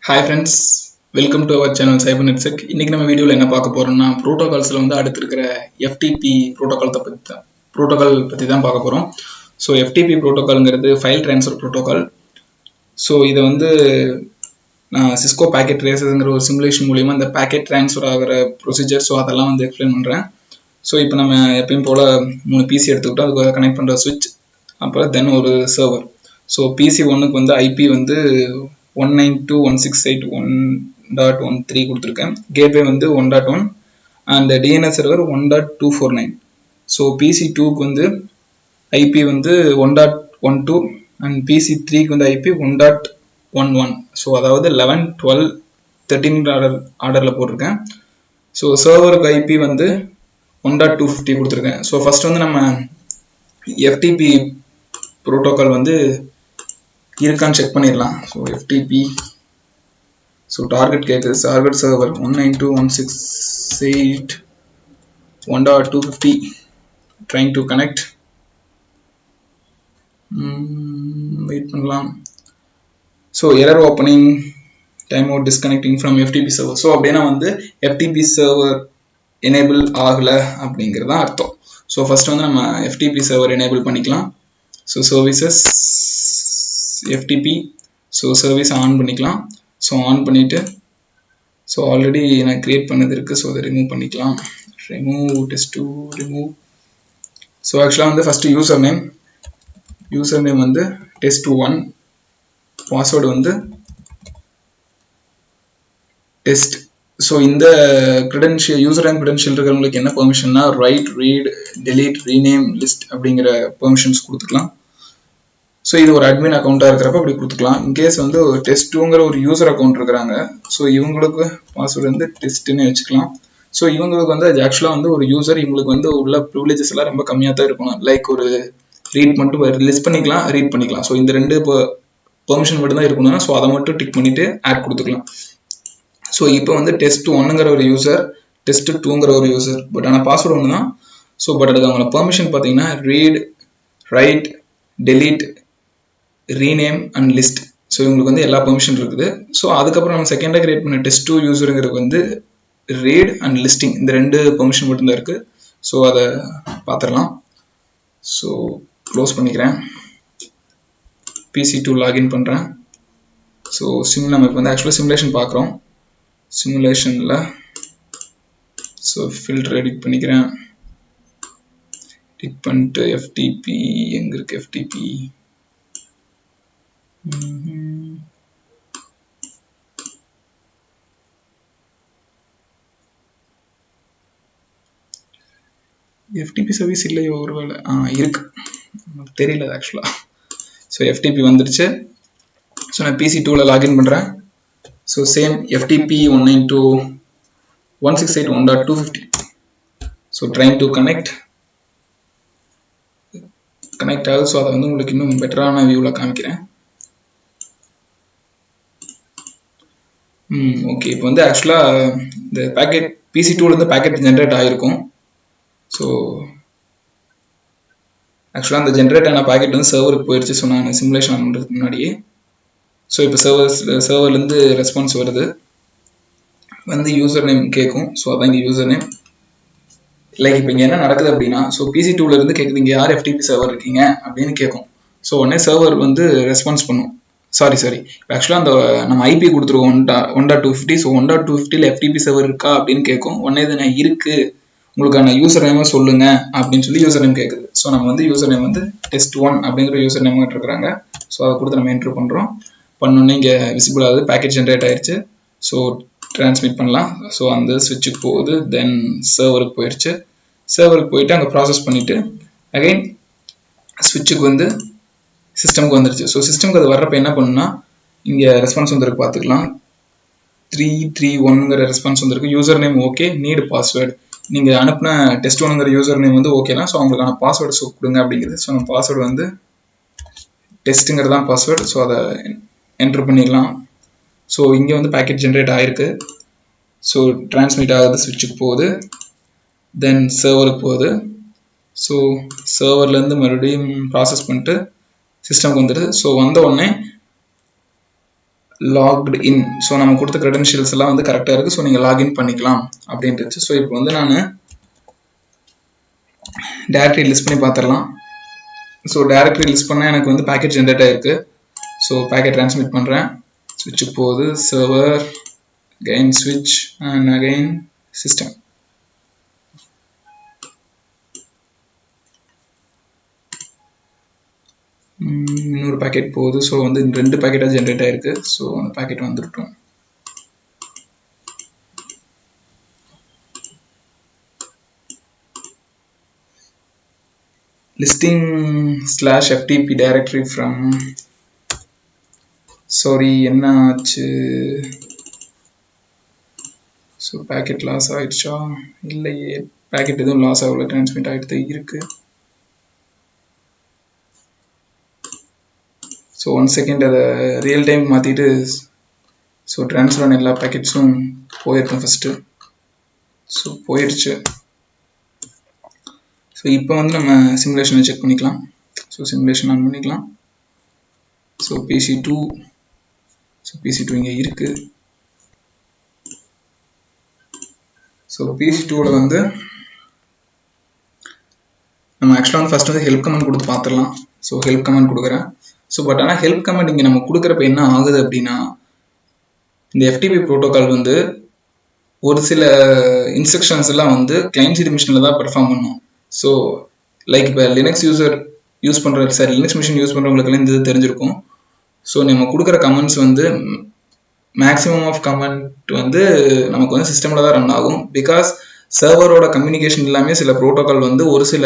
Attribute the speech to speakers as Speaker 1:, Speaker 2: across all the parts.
Speaker 1: Hi friends, welcome to our channel CyberNetSec. இன்னைக்கு நம்ம வீடியோவில் என்ன பார்க்க போறோம்னா ப்ரோட்டோகால்ஸில் வந்து அடுத்து இருக்கிற FTP ப்ரோட்டோகால் பற்றி தான் பார்க்க போகிறோம். ஸோ FTP ப்ரோட்டோகால்ங்கிறது ஃபைல் ட்ரான்ஸ்ஃபர் ப்ரோட்டோகால். ஸோ இதை வந்து நான் சிஸ்கோ பேக்கெட் ட்ரேசஸ்ங்கிற ஒரு சிமுலேஷன் மூலிமா இந்த பேக்கெட் ட்ரான்ஸ்ஃபர் ஆகிற ப்ரொசீஜர் ஸோ அதெல்லாம் வந்து எக்ஸ்பிளைன் பண்ணுறேன். ஸோ இப்போ நம்ம எப்பயும் போல் 3 PC எடுத்துக்கிட்டோம், அதுக்கு கனெக்ட் பண்ணுற சுவிட்ச், அப்புறம் தென் ஒரு சர்வர். ஸோ PC 1க்கு வந்து ஐபி வந்து 192.168.1.13 கொடுத்துருக்கேன். கேட்வே வந்து 1.1 and DNS server 1.249. So PC 2க்கு வந்து ஐபி வந்து 1.12 அண்ட் PC 3க்கு வந்து ஐபி 1.11. ஸோ அதாவது 11, 12, 13 ஆர்டரில் போட்டிருக்கேன். ஸோ சர்வருக்கு ஐபி வந்து 1.250 கொடுத்துருக்கேன். ஸோ ஃபர்ஸ்ட் வந்து நம்ம FTP ப்ரோட்டோகால் வந்து இருக்கான்னு செக் பண்ணிடலாம். ஸோ FTP, ஸோ டார்கெட் கேட்குது, target server 192.168.1.250 trying to connect. Wait பண்ணலாம். So error opening, time out, disconnecting from FTP server. So அப்படின்னா வந்து FTP சர்வர் எனேபிள் ஆகலை அப்படிங்கிறது தான் அர்த்தம். ஸோ ஃபர்ஸ்ட் வந்து நம்ம FTP சர்வர் எனேபிள் பண்ணிக்கலாம். So services FTP, so service on பண்ணிக்கலாம். ஸோ ஆன் பண்ணிவிட்டு, ஸோ ஆல்ரெடி நான் க்ரியேட் பண்ணது இருக்குது, ஸோ அதை ரிமூவ் பண்ணிக்கலாம். Remove test two remove. ஸோ ஆக்சுவலாக வந்து ஃபஸ்ட்டு யூசர் நேம் வந்து test1, பாஸ்வேர்டு வந்து டெஸ்ட். ஸோ இந்த க்ரெடென்ஷியல், யூசர் நேம் க்ரெடென்ஷியல் இருக்கிறவங்களுக்கு என்ன பெர்மிஷன்னா write, read, delete, rename, list அப்படிங்கிற பெர்மிஷன்ஸ் கொடுத்துக்கலாம். ஸோ இது ஒரு அட்மின் அக்கௌண்ட்டாக இருக்கிறப்ப அப்படி கொடுத்துக்கலாம். இன்கேஸ் வந்து test2ங்கிற ஒரு யூசர் அக்கௌண்ட் இருக்கிறாங்க, ஸோ இவங்களுக்கு பாஸ்வேர்டு வந்து டெஸ்ட்டுன்னு வச்சுக்கலாம். ஸோ இவங்களுக்கு வந்து அது ஆக்சுவலாக வந்து ஒரு யூசர், இவங்களுக்கு வந்து உள்ள ப்ரிவிலேஜஸ் எல்லாம் ரொம்ப கம்மியாக தான் இருக்கணும். லைக் ஒரு ரீட் மட்டும் லிஸ்ட் பண்ணிக்கலாம், ரீட் பண்ணிக்கலாம். ஸோ இந்த ரெண்டு பெர்மிஷன் மட்டும் தான் இருக்கணும். ஸோ அதை மட்டும் டிக் பண்ணிவிட்டு ஆட் கொடுத்துக்கலாம். ஸோ இப்போ வந்து test1ங்கிற ஒரு யூசர், test2ங்கிற ஒரு யூசர், பட் ஆனால் பாஸ்வேர்டு ஒன்று தான். ஸோ பட் அதுக்கு அவங்களோட பெர்மிஷன் பார்த்தீங்கன்னா read, right, delete, rename and list. So இவங்களுக்கு வந்து எல்லா பெர்மிஷன் இருக்குது. ஸோ அதுக்கப்புறம் நம்ம செகண்டாக கிரியேட் பண்ண test2 யூசருங்கிறது வந்து ரீட் அண்ட் லிஸ்டிங், இந்த ரெண்டு பெர்மிஷன் மட்டும்தான் இருக்குது. ஸோ அதை பார்த்துடலாம். ஸோ க்ளோஸ் பண்ணிக்கிறேன், PC2 லாகின் பண்ணுறேன். ஸோ நம்ம இப்போ வந்து ஆக்சுவலாக சிமுலேஷன் பார்க்குறோம். சிமுலேஷனில் ஸோ ஃபில்டர் எடிட் பண்ணிக்கிறேன். எடிட் பண்ணிட்டு FTP எங்கே இருக்குது, FTP சர்வீஸ் இல்லையோ ஒருவேளை இருக்கு, தெரியல ஆக்சுவலாக. ஸோ FTP வந்துடுச்சு. ஸோ நான் PC2ல லாகின் பண்ணுறேன். So same FTP 192.168.1.250. So trying to connect ஆகுது. ஸோ அதை வந்து உங்களுக்கு இன்னும் பெட்டரான வியூவில் காமிக்கிறேன். ஓகே, இப்போ வந்து ஆக்சுவலாக இந்த பேக்கெட் PC2லேருந்து பேக்கெட் ஜென்ரேட் ஆகிருக்கும். ஸோ ஆக்சுவலாக அந்த ஜென்ரேட் ஆன பேக்கெட் வந்து சர்வருக்கு போயிடுச்சு. ஸோ நான் சிமுலேஷன் பண்ணுறதுக்கு முன்னாடியே. ஸோ இப்போ சர்வர்லேருந்து ரெஸ்பான்ஸ் வருது, வந்து யூசர் நேம் கேட்கும். ஸோ அதான் இங்கே யூசர் நேம். லைக் இப்போ இங்கே என்ன நடக்குது அப்படின்னா, ஸோ PC2லேருந்து கேட்குது இங்கே யார் FTP சர்வர் இருக்கீங்க அப்படின்னு கேட்கும். ஸோ உடனே சர்வர் வந்து ரெஸ்பான்ஸ் பண்ணும். சாரி ஆக்சுவலாக அந்த நம்ம ஐபி கொடுத்துருவோம் 1.250. ஸோ 1.250ல் FTP சர்வர் இருக்கா அப்படின்னு கேட்கும். உடனே இது நான் இருக்குது, உங்களுக்கான யூசர் நேமை சொல்லுங்க அப்படின்னு சொல்லி யூசர் நேம் கேட்குது. ஸோ நம்ம வந்து யூசர் நேம் வந்து test1 அப்படிங்கிற யூசர் நேம் இருக்கிறாங்க. ஸோ அதை கொடுத்து நம்ம என்ட்ரு பண்ணுறோம். பண்ணோன்னே இங்கே விசிபிள் ஆகுது, பேக்கெட் ஜென்ரேட் ஆயிடுச்சு. ஸோ டிரான்ஸ்மிட் பண்ணலாம். ஸோ அந்த ஸ்விட்சுக்கு போகுது, தென் சர்வருக்கு போயிடுச்சு. சர்வருக்கு போயிட்டு அங்கே ப்ராசஸ் பண்ணிவிட்டு அகைன் ஸ்விட்சுக்கு வந்து சிஸ்டமுக்கு வந்துடுச்சு. ஸோ சிஸ்டமுக்கு அது வர்றப்ப என்ன பண்ணுன்னா, இங்கே ரெஸ்பான்ஸ் வந்துருக்கு பார்த்துக்கலாம். 331ங்கிற ரெஸ்பான்ஸ் வந்துருக்கு. User name okay, need password. நீங்கள் அனுப்பின test1ங்கிற யூசர் நேம் வந்து ஓகே தான். ஸோ அவங்களுக்கான பாஸ்வேர்டு கொடுங்க அப்படிங்கிறது. ஸோ நம்ம பாஸ்வேர்டு வந்து டெஸ்ட்டுங்கிறது தான் பாஸ்வேர்டு. ஸோ அதை என்ட்ரு பண்ணிடலாம். ஸோ இங்கே வந்து பேக்கெட் ஜென்ரேட் ஆகிருக்கு. ஸோ டிரான்ஸ்மிட் ஆகுது, ஸ்விட்சுக்கு போகுது, தென் சர்வருக்கு போகுது. ஸோ சர்வர்லேருந்து மறுபடியும் ப்ராசஸ் பண்ணிட்டு சிஸ்டமுக்கு வந்துடுது. ஸோ வந்த உடனே லாக்டு இன். ஸோ நம்ம கொடுத்த க்ரெடென்ஷியல்ஸ் எல்லாம் வந்து கரெக்டாக இருக்குது. ஸோ நீங்கள் லாகின் பண்ணிக்கலாம் அப்படின்ட்டு. ஸோ இப்போ வந்து நான் டைரக்டரி லிஸ்ட் பண்ணி பார்த்துடலாம். ஸோ டைரக்டரி லிஸ்ட் பண்ணால் எனக்கு வந்து பேக்கெட் ஜென்ரேட் ஆகிருக்கு. ஸோ பேக்கெட் ட்ரான்ஸ்மிட் பண்ணுறேன். ஸ்விட்சுக்கு போகுது, server, again switch and again system. இன்னொரு பேக்கெட் போகுது. ஸோ வந்து 2 பேக்கெட்டாக ஜென்ரேட் ஆகிருக்கு. ஸோ அந்த பேக்கெட் வந்துட்டோம். listing /ftp directory from sorry என்ன ஆச்சு? ஸோ பேக்கெட் லாஸ் ஆகிடுச்சா? இல்லையே, பேக்கெட் எதுவும் லாஸ் ஆகல, டிரான்ஸ்மிட் ஆகிட்டு இருக்கு. ஸோ 1 செகண்ட் அதை ரியல் டைம் மாற்றிட்டு ஸோ ட்ரான்ஸ்ஃபர் ஆன எல்லா பேக்கெட்ஸும் போயிருக்கும் ஃபஸ்ட்டு. ஸோ போயிடுச்சு. ஸோ இப்போ வந்து நம்ம சிமுலேஷனை செக் பண்ணிக்கலாம். ஸோ சிமுலேஷன் ஆன் பண்ணிக்கலாம். ஸோ PC2 இங்கே இருக்குது. ஸோ PC2வில் வந்து நம்ம ஆக்சுவலாக வந்து ஃபஸ்ட் வந்து ஹெல்ப் கமெண்ட் கொடுத்து பார்த்துடலாம். ஸோ ஹெல்ப் கமெண்ட் கொடுக்குறேன். ஸோ பட் ஆனால் ஹெல்ப் கமெண்ட் இங்கே நம்ம கொடுக்குறப்ப என்ன ஆகுது அப்படின்னா, இந்த FTP ப்ரோட்டோகால் வந்து ஒரு சில இன்ஸ்ட்ரக்ஷன்ஸ் எல்லாம் வந்து கிளைண்ட் சைடு மிஷினில் தான் பெர்ஃபார்ம் பண்ணும். ஸோ லைக் இப்போ லினக்ஸ் மிஷின் யூஸ் பண்ணுறவங்களுக்குலாம் இந்த இது தெரிஞ்சிருக்கும். ஸோ நம்ம கொடுக்குற கமெண்ட்ஸ் வந்து மேக்ஸிமம் ஆஃப் கமெண்ட் வந்து நமக்கு வந்து சிஸ்டமில் தான் ரன் ஆகும். பிகாஸ் சர்வரோட கம்யூனிகேஷன் எல்லாமே சில ப்ரோட்டோகால் வந்து ஒரு சில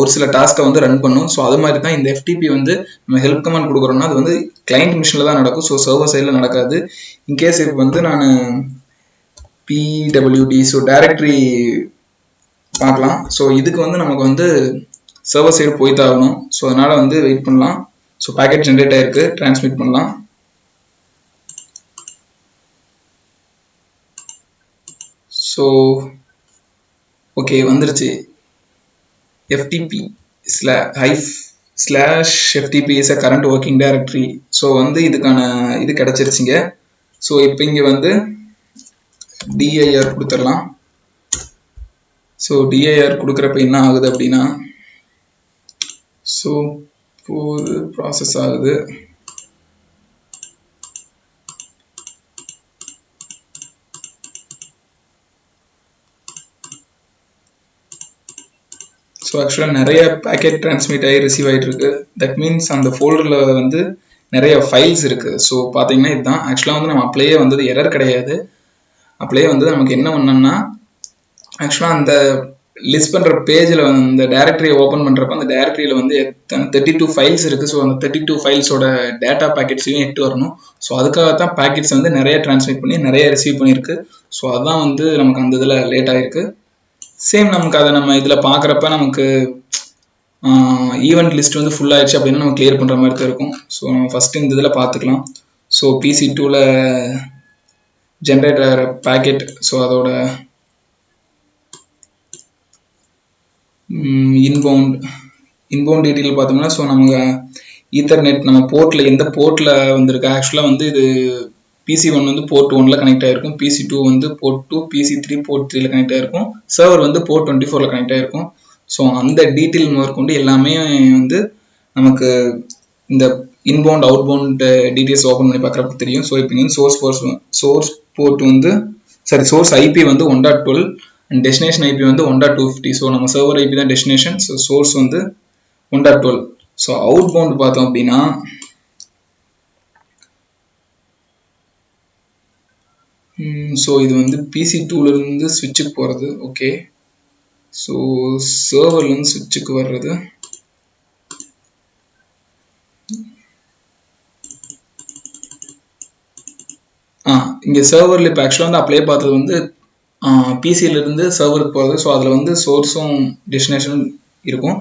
Speaker 1: ஒரு சில டாஸ்க்கை வந்து ரன் பண்ணும். ஸோ அது மாதிரி தான் இந்த FTP வந்து நம்ம ஹெல்ப் கமெண்ட் கொடுக்குறோம்னா அது வந்து கிளைண்ட் மிஷினில் தான் நடக்கும். ஸோ சர்வர் சைடில் நடக்காது. இன்கேஸ் இப்போ வந்து நான் PWD ஸோ டைரக்டரி பார்க்கலாம். ஸோ இதுக்கு வந்து நமக்கு வந்து சர்வர் சைடு போய் தான் ஆகணும். ஸோ அதனால் வந்து வெயிட் பண்ணலாம். ஸோ பேக்கெட் ஜென்ரேட் ஆகிருக்கு, டிரான்ஸ்மிட் பண்ணலாம். ஸோ ஓகே வந்துருச்சு. FTP /FTP is a current working directory. So வந்து இதுக்கான இது கிடச்சிருச்சிங்க. ஸோ இப்போ இங்கே வந்து dir கொடுத்துடலாம். ஸோ dir கொடுக்குறப்ப என்ன ஆகுது அப்படின்னா, ஸோ இப்போது ப்ராசஸ் ஆகுது. ஸோ ஆக்சுவலாக நிறைய பேக்கெட் ட்ரான்ஸ்மிட் ஆகி ரிசீவ் ஆகிட்டு இருக்கு. தட் மீன்ஸ் அந்த ஃபோல்டரில் வந்து நிறைய ஃபைல்ஸ் இருக்குது. ஸோ பார்த்தீங்கன்னா இதுதான் ஆக்சுவலாக வந்து நம்ம அப்ளையே வந்தது எரர் கிடையாது. அப்ளையே வந்து நமக்கு என்ன பண்ணோம்னா, ஆக்சுவலாக அந்த லிஸ்ட் பண்ணுற பேஜில் அந்த டைரக்டரியை ஓப்பன் பண்ணுறப்ப அந்த டைரக்டரியில் வந்து 32 ஃபைல்ஸ் இருக்குது. ஸோ அந்த 32 ஃபைல்ஸோட டேட்டா பேக்கெட்ஸையும் எட்டு வரணும். ஸோ அதுக்காகத்தான் பேக்கெட்ஸ் வந்து நிறைய ட்ரான்ஸ்மிட் பண்ணி நிறைய ரிசீவ் பண்ணியிருக்கு. ஸோ அதுதான் வந்து நமக்கு அந்த இதில் லேட் ஆகிருக்கு. சேம் நமக்கு அதை நம்ம இதில் பார்க்குறப்ப நமக்கு ஈவெண்ட் லிஸ்ட் வந்து ஃபுல் ஆயிடுச்சு அப்படின்னா நம்ம கிளியர் பண்ணுற மாதிரி தான் இருக்கும். ஸோ நம்ம ஃபஸ்ட்டு இந்த இதில் பார்த்துக்கலாம். ஸோ PC2வில் ஜென்ரேட் ஆகிற பேக்கெட், ஸோ அதோட இன்பவுண்ட் டீட்டெயில் பார்த்தோம்னா, ஸோ நமக்கு ஈத்தர்நெட் நம்ம போர்ட்டில் எந்த போர்ட்டில் வந்திருக்கு. ஆக்சுவலாக வந்து இது PC1 வந்து போர்ட் 1ல் கனெக்ட் ஆகிருக்கும், PC2 வந்து போர்ட் 2, PC3 போர்ட் 3ல் கனெக்ட் ஆகிருக்கும், சர்வர் வந்து போர்ட் 24ல் கனெக்ட் ஆகிருக்கும். ஸோ அந்த டீட்டெயில் முதற்கொண்டு எல்லாமே வந்து நமக்கு இந்த இன்பவுண்ட் அவுட்பவுண்ட் டீட்டெயில்ஸ் ஓப்பன் பண்ணி பார்க்குறப்ப தெரியும். ஸோ இப்போ வந்து சோர்ஸ் போர்ட் வந்து சோர்ஸ் IP வந்து 1.12 அண்ட் டெஸ்டினேஷன் IP வந்து 1.250. ஸோ நம்ம சர்வர் IP தான் டெஸ்டினேஷன். ஸோ சோர்ஸ் வந்து 1.12. ஸோ அவுட்பவுண்ட் பார்த்தோம் அப்படின்னா ஸோ இது வந்து PC2லேருந்து ஸ்விட்சுக்கு போகிறது. ஓகே, ஸோ சர்வர்லேருந்து ஸ்விட்சுக்கு வர்றது. இங்கே சர்வரில் இப்போ ஆக்சுவலாக வந்து அப்ளை பார்த்தது வந்து PCலேருந்து சர்வருக்கு போகிறது. ஸோ அதில் வந்து சோர்ஸும் டெஸ்டினேஷனும் இருக்கும்.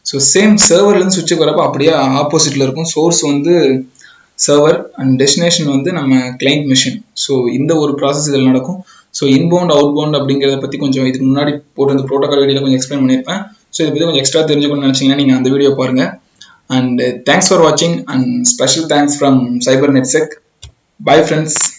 Speaker 1: ஸோ சேம் சர்வர்லேருந்து ஸ்விட்சுக்கு வரப்போ அப்படியே ஆப்போசிட்டில் இருக்கும். சோர்ஸ் வந்து சர்வர் அண்ட் டெஸ்டினேஷன் வந்து நம்ம கிளைண்ட் மிஷின். ஸோ இந்த ஒரு ப்ராசஸ் இதில் நடக்கும். ஸோ இன்பவுண்ட் அவுட்பவுண்ட் அப்படிங்கிறத பற்றி கொஞ்சம் இதுக்கு முன்னாடி போட்டு அந்த ப்ரோட்டோகால் வீடியோவில் கொஞ்சம் எக்ஸ்பிளைன் பண்ணியிருப்பேன். ஸோ இதை பற்றி கொஞ்சம் எக்ஸ்ட்ரா தெரிஞ்சுக்கணும்னு நினச்சிங்கன்னா நீங்கள் அந்த வீடியோ பாருங்கள். And thanks for watching, and special thanks from CyberNetSec. Bye friends.